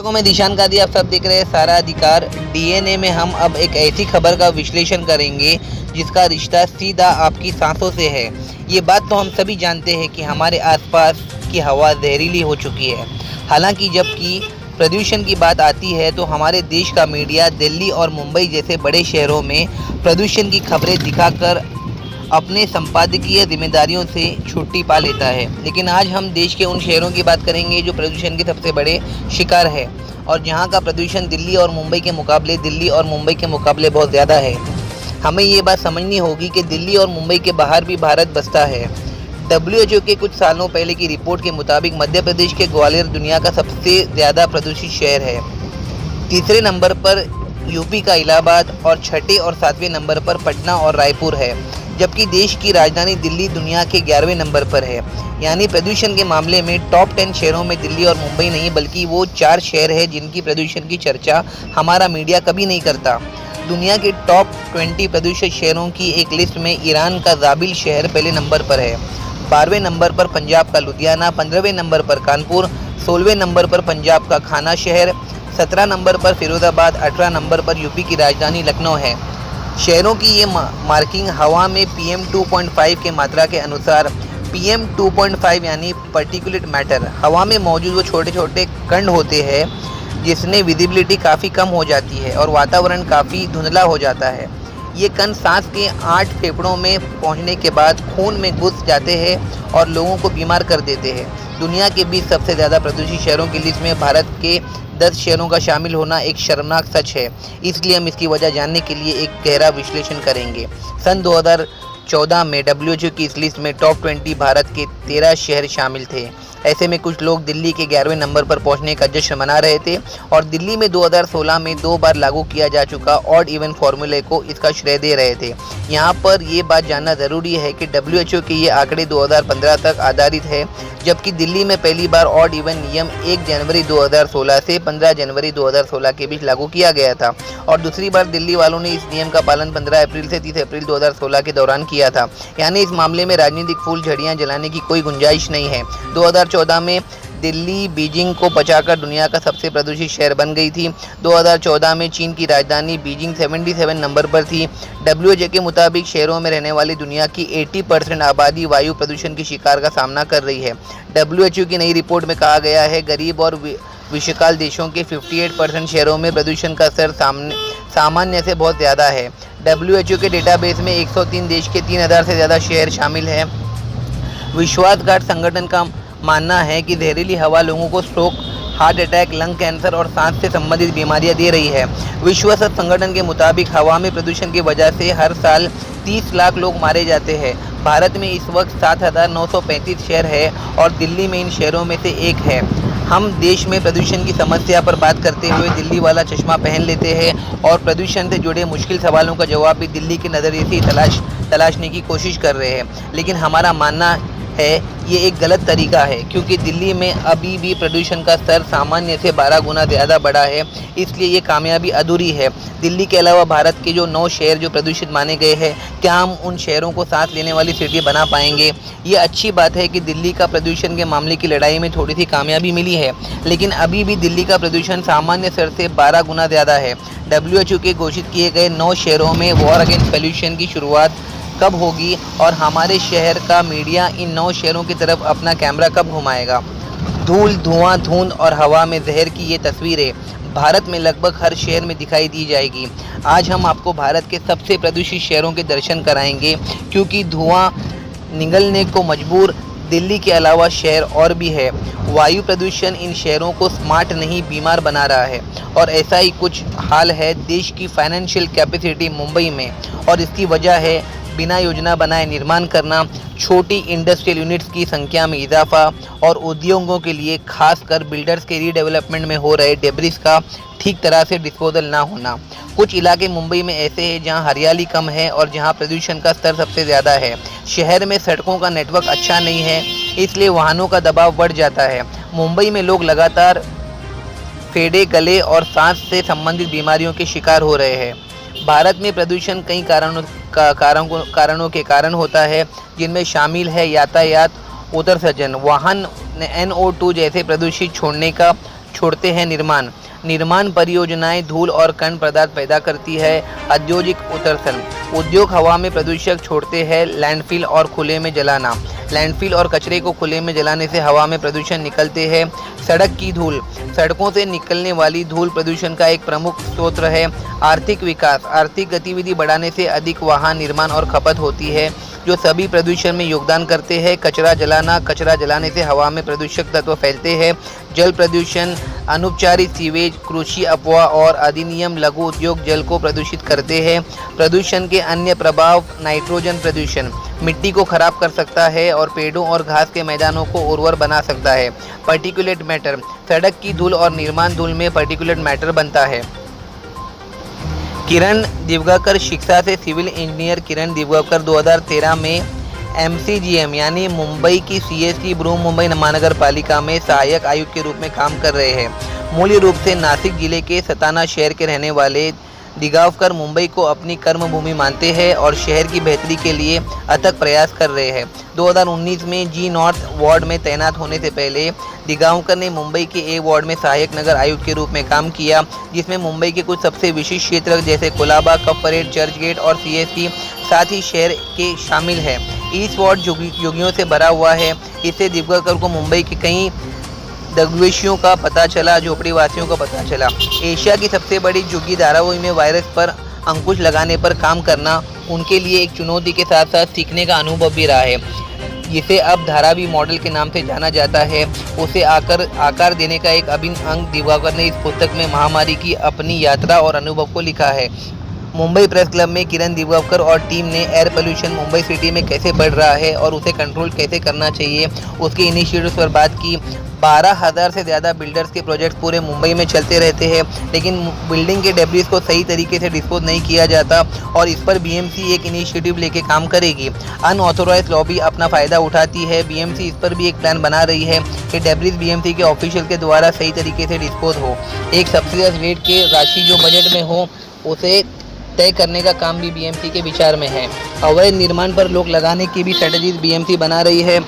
दर्शकों में दिशान कादी आप सब देख रहे हैं सारा अधिकार। डीएनए में हम अब एक ऐसी खबर का विश्लेषण करेंगे जिसका रिश्ता सीधा आपकी सांसों से है। ये बात तो हम सभी जानते हैं कि हमारे आसपास की हवा जहरीली हो चुकी है। हालांकि जबकि प्रदूषण की बात आती है तो हमारे देश का मीडिया दिल्ली और मुंबई जैसे बड़े शहरों में प्रदूषण की खबरें दिखाकर अपने संपादकीय जिम्मेदारियों से छुट्टी पा लेता है। लेकिन आज हम देश के उन शहरों की बात करेंगे जो प्रदूषण के सबसे बड़े शिकार है और जहां का प्रदूषण दिल्ली और मुंबई के मुकाबले बहुत ज़्यादा है। हमें ये बात समझनी होगी कि दिल्ली और मुंबई के बाहर भी भारत बसता है। WHO के कुछ सालों पहले की रिपोर्ट के मुताबिक मध्य प्रदेश के ग्वालियर दुनिया का सबसे ज़्यादा प्रदूषित शहर है। तीसरे नंबर पर यूपी का इलाहाबाद और छठे और सातवें नंबर पर पटना और रायपुर है, जबकि देश की राजधानी दिल्ली दुनिया के 11वें नंबर पर है। यानी प्रदूषण के मामले में टॉप 10 शहरों में दिल्ली और मुंबई नहीं बल्कि वो 4 शहर हैं जिनकी प्रदूषण की चर्चा हमारा मीडिया कभी नहीं करता। दुनिया के टॉप 20 प्रदूषित शहरों की एक लिस्ट में ईरान का ज़ाबिल शहर पहले नंबर पर है, 12वें नंबर पर पंजाब का लुधियाना, 15वें नंबर पर कानपुर, 16वें नंबर पर पंजाब का खाना शहर, 17 नंबर पर फिरोजाबाद, 18 नंबर पर यूपी की राजधानी लखनऊ है। शहरों की ये मार्किंग हवा में PM 2.5 के मात्रा के अनुसार PM 2.5 यानी पार्टिकुलेट मैटर हवा में मौजूद वो छोटे छोटे कण होते हैं जिसने विजिबिलिटी काफ़ी कम हो जाती है और वातावरण काफ़ी धुंधला हो जाता है। ये कण सांस के 8 फेफड़ों में पहुंचने के बाद खून में घुस जाते हैं और लोगों को बीमार कर देते हैं। दुनिया के 20 सबसे ज़्यादा प्रदूषित शहरों की लिस्ट में भारत के 10 शहरों का शामिल होना एक शर्मनाक सच है। इसलिए हम इसकी वजह जानने के लिए एक गहरा विश्लेषण करेंगे। सन 2014 में WHO की इस लिस्ट में टॉप 20 भारत के 13 शहर शामिल थे। ऐसे में कुछ लोग दिल्ली के 11वें नंबर पर पहुंचने का जश्न मना रहे थे और दिल्ली में 2016 में 2 बार लागू किया जा चुका ऑड इवन फार्मूले को इसका श्रेय दे रहे थे। यहाँ पर ये बात जानना ज़रूरी है कि WHO के ये आंकड़े 2015 तक आधारित है, जबकि दिल्ली में पहली बार ऑड इवन नियम 1 जनवरी 2016 से 15 जनवरी 2016 के बीच लागू किया गया था और दूसरी बार दिल्ली वालों ने इस नियम का पालन 15 अप्रैल से 30 अप्रैल 2016 के दौरान किया था। यानी इस मामले में राजनीतिक फूल झड़ियाँ जलाने की कोई गुंजाइश नहीं है। 2014 में दिल्ली बीजिंग को बचाकर दुनिया का सबसे प्रदूषित शहर बन गई थी। 2014 में चीन की राजधानी बीजिंग 77 नंबर पर थी। WHO के मुताबिक शहरों में रहने वाली दुनिया की 80% आबादी वायु प्रदूषण की शिकार का सामना कर रही है। WHO की नई रिपोर्ट में कहा गया है गरीब और विशाल देशों के 58% शहरों में प्रदूषण का स्तर सामान्य से बहुत ज़्यादा है। WHO के डेटाबेस में 103 देश के 3000 से ज़्यादा शहर शामिल हैं। विश्वासघात संगठन का मानना है कि जहरीली हवा लोगों को stroke, heart attack, lung cancer और सांस से संबंधित बीमारियां दे रही है। विश्व स्वास्थ्य संगठन के मुताबिक हवा में प्रदूषण की वजह से हर साल 30 लाख लोग मारे जाते हैं। भारत में इस वक्त 7,935 शहर है और दिल्ली में इन शहरों में से एक है। हम देश में प्रदूषण की समस्या पर बात करते हुए दिल्ली वाला चश्मा पहन लेते हैं और प्रदूषण से जुड़े मुश्किल सवालों का जवाब भी दिल्ली के नज़रिए से तलाशने की कोशिश कर रहे हैं। लेकिन हमारा मानना है ये एक गलत तरीका है, क्योंकि दिल्ली में अभी भी प्रदूषण का स्तर सामान्य से 12 गुना ज़्यादा बढ़ा है। इसलिए ये कामयाबी अधूरी है। दिल्ली के अलावा भारत के जो 9 शहर जो प्रदूषित माने गए हैं, क्या हम उन शहरों को सांस लेने वाली सिटी बना पाएंगे? ये अच्छी बात है कि दिल्ली का प्रदूषण के मामले की लड़ाई में थोड़ी सी कामयाबी मिली है, लेकिन अभी भी दिल्ली का प्रदूषण सामान्य स्तर से 12 गुना ज़्यादा है। WHO के घोषित किए गए 9 शहरों में वॉर अगेंस्ट पॉल्यूशन की शुरुआत कब होगी और हमारे शहर का मीडिया इन 9 शहरों की तरफ अपना कैमरा कब घुमाएगा? धूल, धुआं, धुंध और हवा में जहर की ये तस्वीरें भारत में लगभग हर शहर में दिखाई दी जाएगी। आज हम आपको भारत के सबसे प्रदूषित शहरों के दर्शन कराएंगे, क्योंकि धुआं निगलने को मजबूर दिल्ली के अलावा शहर और भी है। वायु प्रदूषण इन शहरों को स्मार्ट नहीं बीमार बना रहा है और ऐसा ही कुछ हाल है देश की फाइनेंशियल कैपेसिटी मुंबई में और इसकी वजह है बिना योजना बनाए निर्माण करना, छोटी इंडस्ट्रियल यूनिट्स की संख्या में इजाफा और उद्योगों के लिए खासकर बिल्डर्स के रीडेवलपमेंट में हो रहे डेब्रिस का ठीक तरह से डिस्पोजल ना होना। कुछ इलाके मुंबई में ऐसे हैं जहां हरियाली कम है और जहां प्रदूषण का स्तर सबसे ज़्यादा है। शहर में सड़कों का नेटवर्क अच्छा नहीं है, इसलिए वाहनों का दबाव बढ़ जाता है। मुंबई में लोग लगातार फेफड़े, गले और सांस से संबंधित बीमारियों के शिकार हो रहे हैं। भारत में प्रदूषण कई कारणों के कारण होता है, जिनमें शामिल है यातायात, उत्सर्जन, वाहन NO2 जैसे प्रदूषित छोड़ने का छोड़ते हैं निर्माण परियोजनाएं धूल और कण पदार्थ पैदा करती है। औद्योगिक उत्सर्जन, उद्योग हवा में प्रदूषक छोड़ते हैं। लैंडफिल और खुले में जलाना, लैंडफिल और कचरे को खुले में जलाने से हवा में प्रदूषण निकलते हैं। सड़क की धूल, सड़कों से निकलने वाली धूल प्रदूषण का एक प्रमुख स्रोत है। आर्थिक विकास, आर्थिक गतिविधि बढ़ाने से अधिक वाहन निर्माण और खपत होती है, जो सभी प्रदूषण में योगदान करते हैं। कचरा जलाना, कचरा जलाने से हवा में प्रदूषक तत्व फैलते हैं। जल प्रदूषण, अनौपचारिक सीवेज, कृषि अपवाह और अधिनियम लघु उद्योग जल को प्रदूषित करते हैं। प्रदूषण के अन्य प्रभाव, नाइट्रोजन प्रदूषण मिट्टी को खराब कर सकता है और पेड़ों और घास के मैदानों को उर्वर बना सकता है। पार्टिकुलेट मैटर, सड़क की धूल और निर्माण धूल में पार्टिकुलेट मैटर बनता है। किरण दिवाकर, शिक्षा से सिविल इंजीनियर किरण दिवाकर 2013 में MCGM यानी मुंबई की CST बृहन्मुंबई महानगर पालिका में सहायक आयुक्त के रूप में काम कर रहे हैं। मूल रूप से नासिक जिले के सताना शहर के रहने वाले दिगावकर मुंबई को अपनी कर्मभूमि मानते हैं और शहर की बेहतरी के लिए अथक प्रयास कर रहे हैं। 2019 में G नॉर्थ वार्ड में तैनात होने से पहले दिगावकर ने मुंबई के A वार्ड में सहायक नगर आयुक्त के रूप में काम किया, जिसमें मुंबई के कुछ सबसे विशिष्ट क्षेत्र जैसे कोलाबा, कप परेड, चर्च गेट और CST साथ ही शहर के शामिल है। ईस्ट वार्ड झुग्गियों से भरा हुआ है। इससे दिगावकर को मुंबई के कई दगवेशियों का पता चला, झोपड़ी वासियों का पता चला। एशिया की सबसे बड़ी झुग्गी धारावी में वायरस पर अंकुश लगाने पर काम करना उनके लिए एक चुनौती के साथ साथ सीखने का अनुभव भी रहा है, जिसे अब धारावी मॉडल के नाम से जाना जाता है। उसे आकार देने का एक अभिन्न अंग दिवाकर ने इस पुस्तक में महामारी की अपनी यात्रा और अनुभव को लिखा है। मुंबई प्रेस क्लब में किरण दिवाकर और टीम ने एयर पोल्यूशन मुंबई सिटी में कैसे बढ़ रहा है और उसे कंट्रोल कैसे करना चाहिए, उसके इनिशिएटिव्स पर बात की। 12,000 से ज़्यादा बिल्डर्स के प्रोजेक्ट्स पूरे मुंबई में चलते रहते हैं, लेकिन बिल्डिंग के डेब्रिस को सही तरीके से डिस्पोज नहीं किया जाता और इस पर BMC एक इनिशिएटिव लेके काम करेगी। अनऑथोराइज्ड लॉबी अपना फ़ायदा उठाती है। BMC इस पर भी एक प्लान बना रही है कि डेब्रिस BMC के ऑफिशियल के द्वारा सही तरीके से डिस्पोज हो। एक सब्सिडाइज्ड रेट के राशि जो बजट में हो उसे तय करने का काम भी BMC के विचार में है। अवैध निर्माण पर रोक लगाने की भी स्ट्रेटजीज BMC बना रही है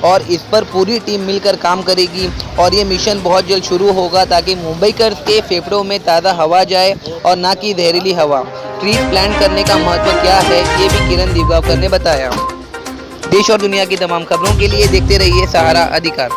और इस पर पूरी टीम मिलकर काम करेगी और ये मिशन बहुत जल्द शुरू होगा ताकि मुंबईकर्स के फेफड़ों में ताज़ा हवा जाए और ना कि जहरीली हवा। ट्रीज प्लांट करने का महत्व क्या है, ये भी किरण दिवाकर ने बताया। देश और दुनिया की तमाम खबरों के लिए देखते रहिए सहारा अधिकार।